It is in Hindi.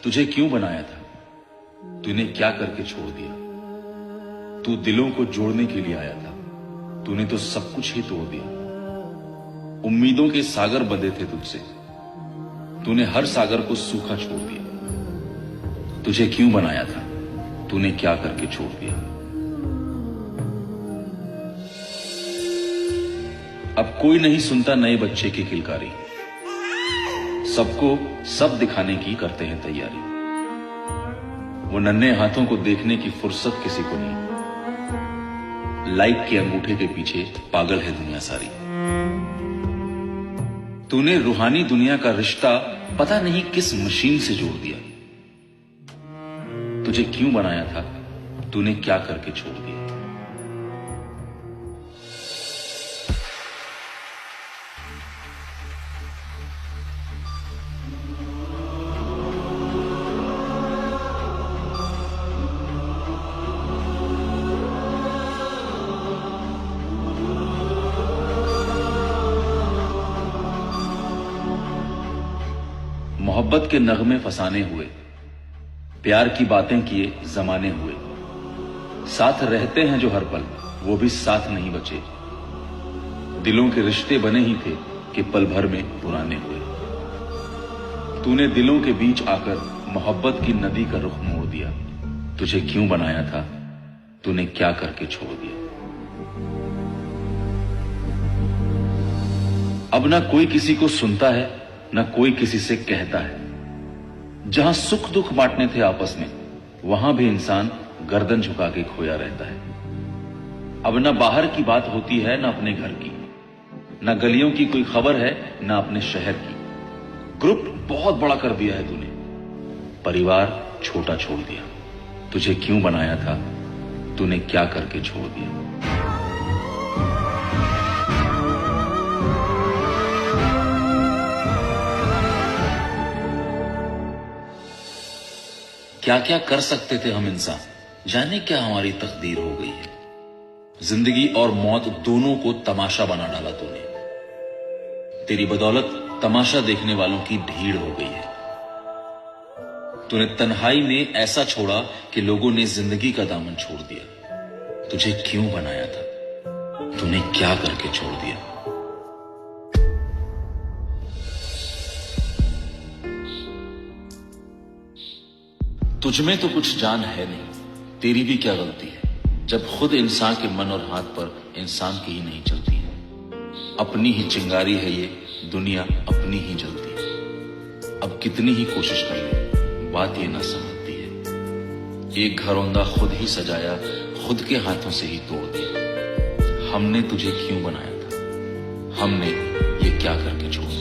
तुझे क्यों बनाया था? तूने क्या करके छोड़ दिया? तू दिलों को जोड़ने के लिए आया था, तूने तो सब कुछ ही तोड़ दिया। उम्मीदों के सागर बंधे थे तुझसे, तूने हर सागर को सूखा छोड़ दिया। तुझे क्यों बनाया था? तूने क्या करके छोड़ दिया? अब कोई नहीं सुनता नए बच्चे की किलकारी, सबको सब दिखाने की करते हैं तैयारी। वो नन्हे हाथों को देखने की फुर्सत किसी को नहीं, लाइक के अंगूठे के पीछे पागल है दुनिया सारी। तूने रूहानी दुनिया का रिश्ता पता नहीं किस मशीन से जोड़ दिया। तुझे क्यों बनाया था? तूने क्या करके छोड़ दिया? मोहब्बत के नगमे फसाने हुए, प्यार की बातें किए जमाने हुए, साथ रहते हैं जो हर पल वो भी साथ नहीं बचे। दिलों के रिश्ते बने ही थे कि पल भर में पुराने हुए। तूने दिलों के बीच आकर मोहब्बत की नदी का रुख मोड़ दिया। तुझे क्यों बनाया था? तूने क्या करके छोड़ दिया? अब ना कोई किसी को सुनता है, ना कोई किसी से कहता है। जहां सुख दुख बांटने थे आपस में, वहां भी इंसान गर्दन झुका के खोया रहता है। अब ना बाहर की बात होती है, ना अपने घर की, ना गलियों की कोई खबर है, ना अपने शहर की। ग्रुप बहुत बड़ा कर दिया है तूने, परिवार छोटा छोड़ दिया। तुझे क्यों बनाया था? तूने क्या करके छोड़ दिया? क्या क्या कर सकते थे हम इंसान, जाने क्या हमारी तकदीर हो गई है। जिंदगी और मौत दोनों को तमाशा बना डाला तूने। तेरी बदौलत तमाशा देखने वालों की भीड़ हो गई है। तूने तन्हाई में ऐसा छोड़ा कि लोगों ने जिंदगी का दामन छोड़ दिया। तुझे क्यों बनाया था? तूने क्या करके छोड़ दिया? तुझमें तो कुछ जान है नहीं, तेरी भी क्या गलती है जब खुद इंसान के मन और हाथ पर इंसान की ही नहीं चलती है। अपनी ही चिंगारी है ये दुनिया, अपनी ही जलती है। अब कितनी ही कोशिश कर ले, बात ये ना समझती है। एक घरौंदा खुद ही सजाया, खुद के हाथों से ही तोड़ दिया। हमने तुझे क्यों बनाया था? हमने ये क्या करके छोड़ दिया?